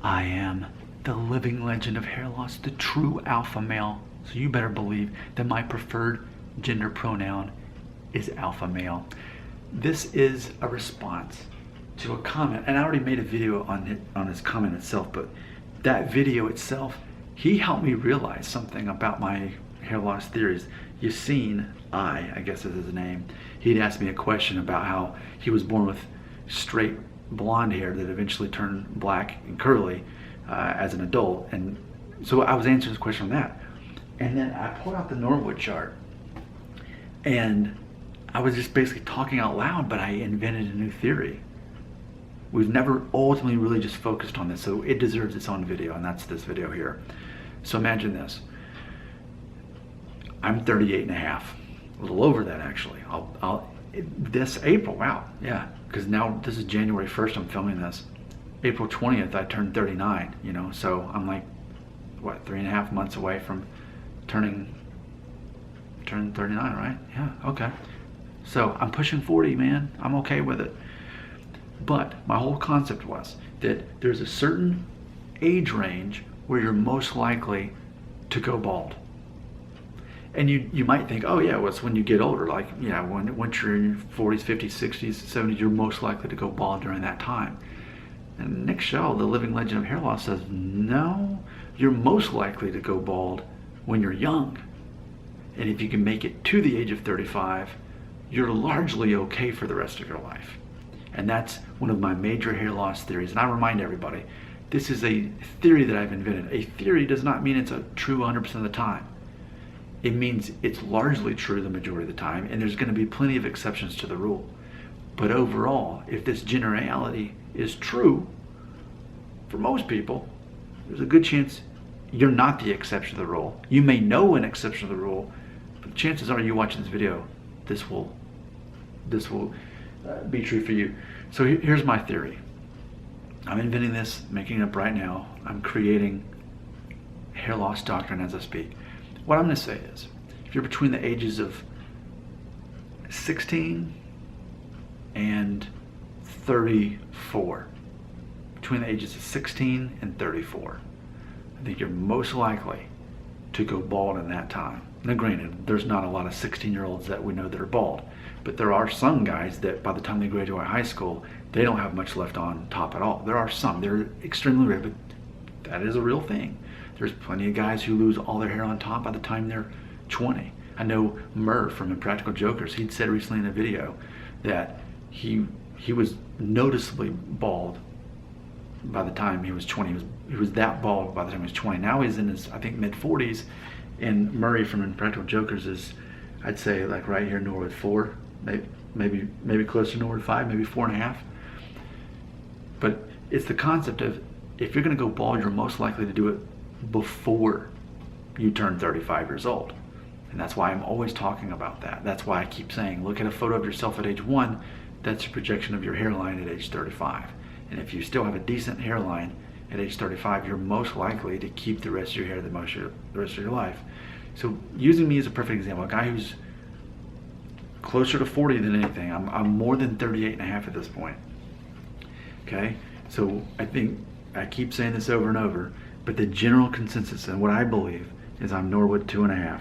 I am the living legend of hair loss, the true alpha male. So you better believe that my preferred gender pronoun is alpha male. This is a response to a comment, and I already made a video on his comment itself, but that video itself, he helped me realize something about my hair loss theories. Yassine, I guess is his name, he'd asked me a question about how he was born with straight blonde hair that eventually turned black and curly as an adult, and so I was answering his question on that, and then I pulled out the Norwood chart, and I was just basically talking out loud, but I invented a new theory. We've never ultimately really just focused on this, so it deserves its own video, and that's this video here. So imagine this. I'm 38 and a half, a little over that actually. This April, wow, yeah, because now this is January 1st, I'm filming this. April 20th, I turned 39, so I'm like, what, 3.5 months away from turning 39, right? Yeah, okay. So I'm pushing 40, man. I'm okay with it. But my whole concept was that there's a certain age range where you're most likely to go bald. And you might think, oh yeah, well, it's when you get older, like, once you're in your 40s, 50s, 60s, 70s, you're most likely to go bald during that time. And Nick Schell, the living legend of hair loss, says, no, you're most likely to go bald when you're young. And if you can make it to the age of 35, you're largely okay for the rest of your life. And that's one of my major hair loss theories. And I remind everybody, this is a theory that I've invented. A theory does not mean it's true 100% of the time. It means it's largely true the majority of the time, and there's going to be plenty of exceptions to the rule. But overall, if this generality is true, for most people, there's a good chance you're not the exception to the rule. You may know an exception to the rule, but chances are you watching this video, this will be true for you. So here's my theory. I'm inventing this, making it up right now. I'm creating hair loss doctrine as I speak. What I'm going to say is, if you're between the ages of 16 and 34, between the ages of 16 and 34, I think you're most likely to go bald in that time. Now granted, there's not a lot of 16-year-olds that we know that are bald, but there are some guys that by the time they graduate high school, they don't have much left on top at all. There are some, they're extremely rare, but that is a real thing. There's plenty of guys who lose all their hair on top by the time they're 20. I know Murr from Impractical Jokers, he'd said recently in a video that he was noticeably bald by the time he was 20. He was that bald by the time he was 20. Now he's in his, I think, mid-40s, and Murray from Impractical Jokers is, I'd say, like right here, Norwood 4, maybe closer to Norwood 5, maybe 4.5. But it's the concept of, if you're going to go bald, you're most likely to do it before you turn 35 years old. And that's why I'm always talking about that. That's why I keep saying, look at a photo of yourself at age 1, that's a projection of your hairline at age 35. And if you still have a decent hairline at age 35, you're most likely to keep the rest of your hair the rest of your life. So using me as a perfect example, a guy who's closer to 40 than anything, I'm more than 38 and a half at this point. Okay, so I think I keep saying this over and over, but the general consensus and what I believe is I'm Norwood 2.5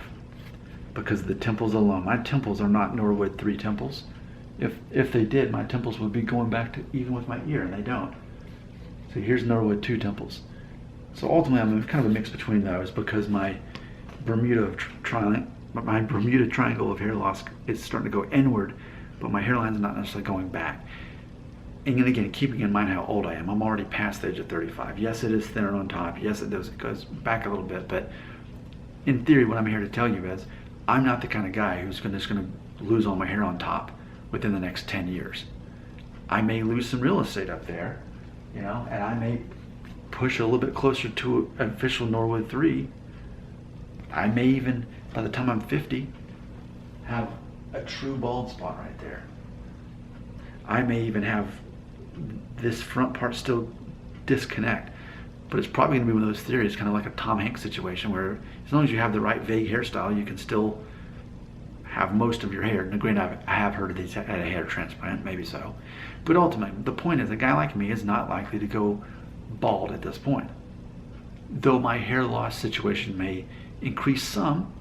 because of the temples alone. My temples are not Norwood 3 temples. If they did, my temples would be going back to even with my ear, and they don't. So here's Norwood 2 temples. So ultimately, I'm kind of a mix between those because my Bermuda Triangle of hair loss is starting to go inward, but my hairline's not necessarily going back. And again, keeping in mind how old I am, I'm already past the age of 35. Yes, it is thinner on top. Yes, it goes back a little bit. But in theory, what I'm here to tell you is, I'm not the kind of guy who's just going to lose all my hair on top within the next 10 years. I may lose some real estate up there, and I may push a little bit closer to an official Norwood 3. I may even, by the time I'm 50, have a true bald spot right there. I may even have this front part still disconnect, but it's probably going to be one of those theories, kind of like a Tom Hanks situation, where as long as you have the right vague hairstyle, you can still have most of your hair. Now, granted, I have heard of these at a hair transplant, maybe so, but ultimately, the point is, a guy like me is not likely to go bald at this point. Though my hair loss situation may increase some,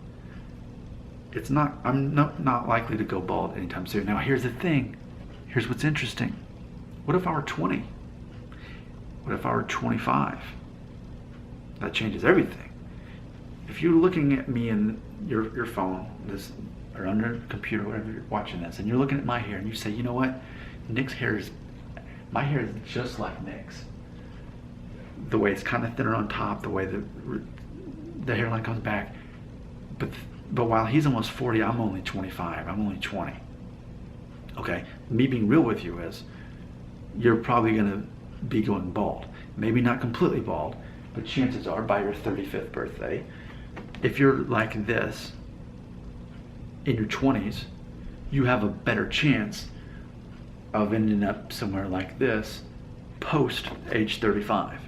I'm not likely to go bald anytime soon. Now here's the thing. Here's what's interesting. What if I were 20? What if I were 25? That changes everything. If you're looking at me in your phone, or on your computer, whatever you're watching this, and you're looking at my hair and you say, you know what? My hair is just like Nick's. The way it's kind of thinner on top, the way the hairline comes back. But while he's almost 40, I'm only 25. I'm only 20. Okay? Me being real with you is, you're probably going to be going bald. Maybe not completely bald, but chances are by your 35th birthday, if you're like this in your 20s, you have a better chance of ending up somewhere like this post age 35.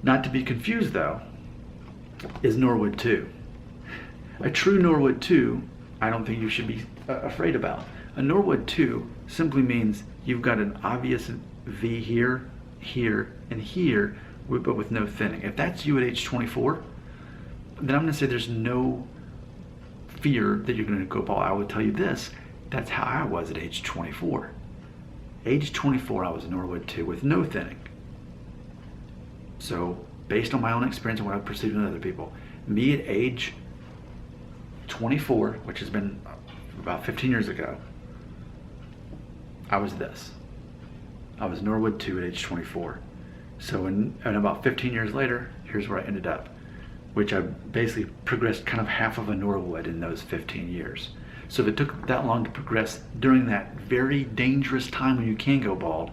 Not to be confused though, is Norwood 2. A true Norwood 2, I don't think you should be afraid about. A Norwood 2 simply means you've got an obvious V here, here, and here, but with no thinning. If that's you at age 24, then I'm going to say there's no fear that you're going to go bald. I would tell you this, that's how I was at age 24. Age 24, I was a Norwood 2 with no thinning. So, based on my own experience and what I've perceived in other people, me at age 24, which has been about 15 years ago, I was this. I was Norwood 2 at age 24. So and about 15 years later, here's where I ended up, which I basically progressed kind of half of a Norwood in those 15 years. So if it took that long to progress during that very dangerous time when you can go bald,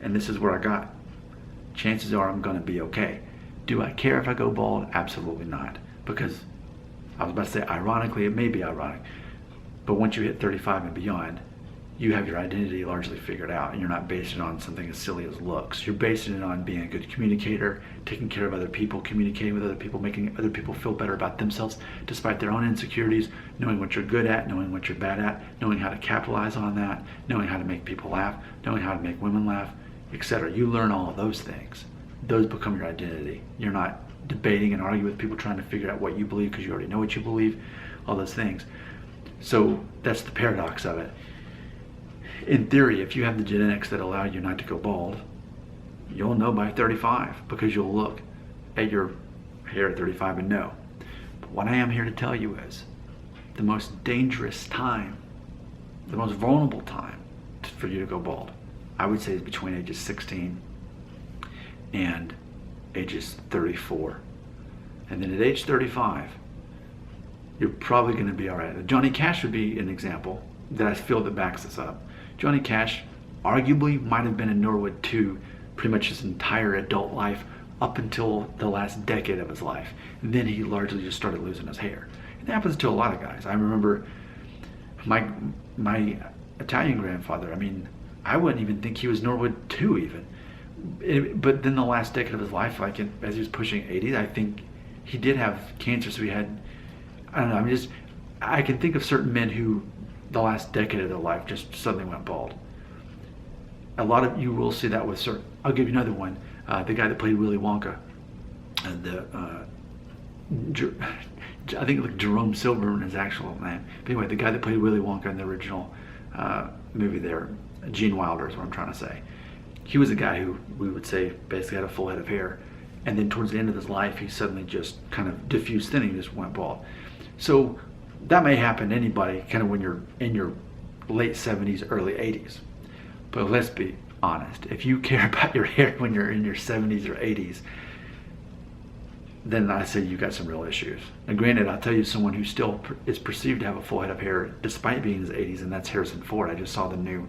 and this is where I got, chances are I'm going to be okay. Do I care if I go bald? Absolutely not. Because I was about to say, ironically, it may be ironic, but once you hit 35 and beyond, you have your identity largely figured out, and you're not basing it on something as silly as looks. You're basing it on being a good communicator, taking care of other people, communicating with other people, making other people feel better about themselves despite their own insecurities, knowing what you're good at, knowing what you're bad at, knowing how to capitalize on that, knowing how to make people laugh, knowing how to make women laugh, etc. You learn all of those things. Those become your identity. You're not debating and arguing with people trying to figure out what you believe because you already know what you believe, all those things. So that's the paradox of it. In theory, if you have the genetics that allow you not to go bald, you'll know by 35 because you'll look at your hair at 35 and know. But what I am here to tell you is the most dangerous time, the most vulnerable time for you to go bald, I would say is between ages 16 and ages 34. And then at age 35, you're probably going to be all right. Johnny Cash would be an example that I feel that backs this up. Johnny Cash arguably might have been in Norwood 2 pretty much his entire adult life up until the last decade of his life. And then he largely just started losing his hair. It happens to a lot of guys. I remember my Italian grandfather, I mean, I wouldn't even think he was Norwood 2 even. But then the last decade of his life, like as he was pushing 80, I think he did have cancer, so he had, I don't know, I can think of certain men who the last decade of their life just suddenly went bald. A lot of you will see that with certain, I'll give you another one, the guy that played Willy Wonka, I think like Jerome Silverman is his actual name. But anyway, the guy that played Willy Wonka in the original movie there, Gene Wilder is what I'm trying to say. He was a guy who we would say basically had a full head of hair, and then towards the end of his life he suddenly just kind of diffused thinning, just went bald. So that may happen to anybody kind of when you're in your late 70s, early 80s. But let's be honest, if you care about your hair when you're in your 70s or 80s, then I say you got some real issues. Now granted, I'll tell you someone who still is perceived to have a full head of hair despite being in his 80s, and that's Harrison Ford. I just saw the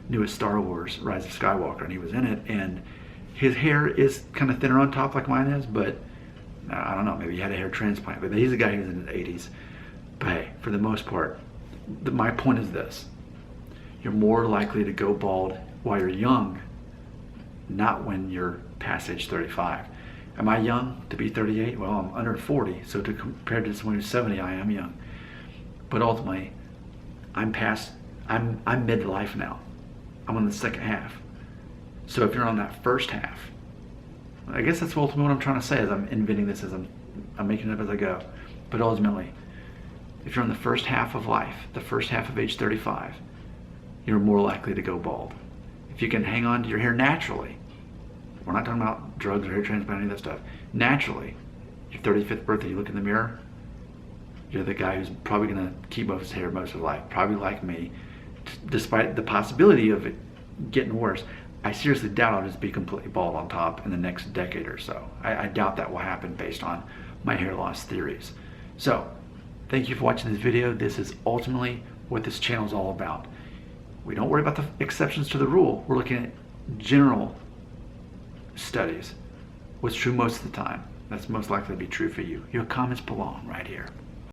newest Star Wars, Rise of Skywalker, and he was in it, and his hair is kind of thinner on top like mine is, but I don't know, maybe he had a hair transplant, but he's a guy who's in his 80s. But hey, for the most part, my point is this. You're more likely to go bald while you're young, not when you're past age 35. Am I young to be 38? Well, I'm under 40, so compared to someone who's 70, I am young. But ultimately, I'm midlife now. I'm on the second half. So if you're on that first half, I guess that's ultimately what I'm trying to say as I'm inventing this, as I'm making it up as I go. But ultimately, if you're in the first half of life, the first half of age 35, you're more likely to go bald. If you can hang on to your hair naturally, we're not talking about drugs or hair transplant, any of that stuff. Naturally, your 35th birthday, you look in the mirror, you're the guy who's probably going to keep most of his hair most of his life, probably like me, despite the possibility of it getting worse. I seriously doubt I'll just be completely bald on top in the next decade or so. I doubt that will happen based on my hair loss theories. So, thank you for watching this video. This is ultimately what this channel is all about. We don't worry about the exceptions to the rule. We're looking at general studies. What's true most of the time. That's most likely to be true for you. Your comments belong right here.